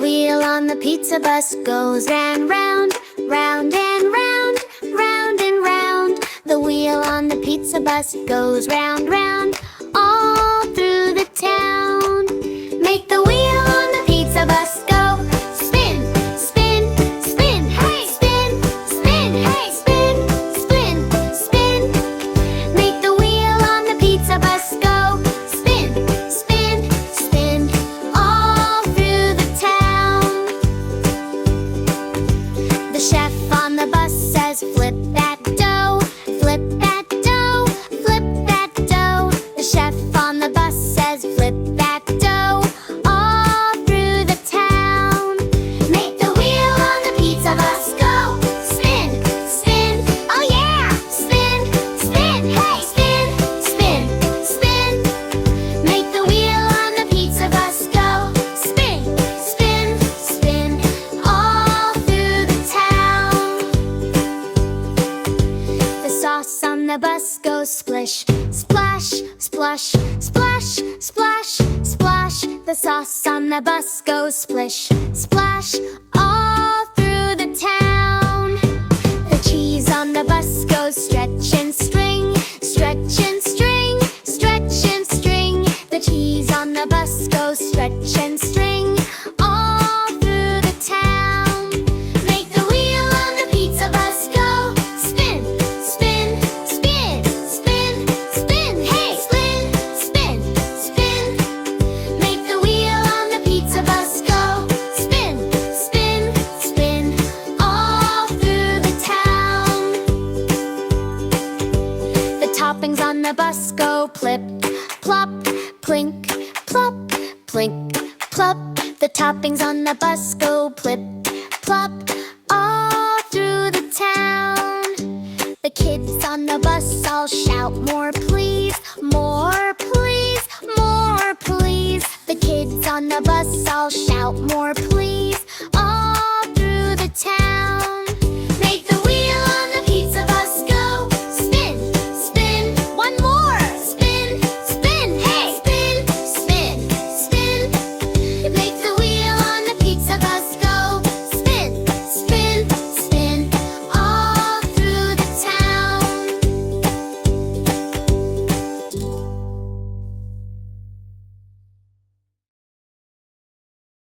wheel on the pizza bus goes round, round, round and round, round and round. The wheel on the pizza bus goes round, round, all through the town. Make the wheel on the pizza bus go spin, spin, spin, hey! Spin, spin, hey! Spin, spin, spin. Make the wheel on the pizza bus go spin, spin, spin, all through the town. The chef on the bus says, flip that dough, flip that dough, flip that dough. The chef on the bus says, flip that dough, all through the town. Make the wheel on the pizza bus go spin, spin, oh yeah! Spin, spin, hey! Spin, spin, spin. Make the wheel on the pizza bus go spin, spin, spin, all through the town. The sauce on the bus goes splish, splash, splush, splash, splash, splash. The sauce on the bus goes splish, splash, all through the town. The cheese on the bus goes stretch and string, stretch and string, stretch and string. The cheese on the bus goes stretch and string, all through the town. Make the wheel on the pizza bus go spin, spin, spin, spin, spin, hey! Spin, spin, spin. Make the wheel on the pizza bus go spin, spin, spin, all through the town. The toppings on the bus go plip, plop, plink, plop, plink, plop. The toppings on the bus go plip, plop, all through the town. The kids on the bus all shout, more please, more please, more please. The kids on the bus all shout, more please.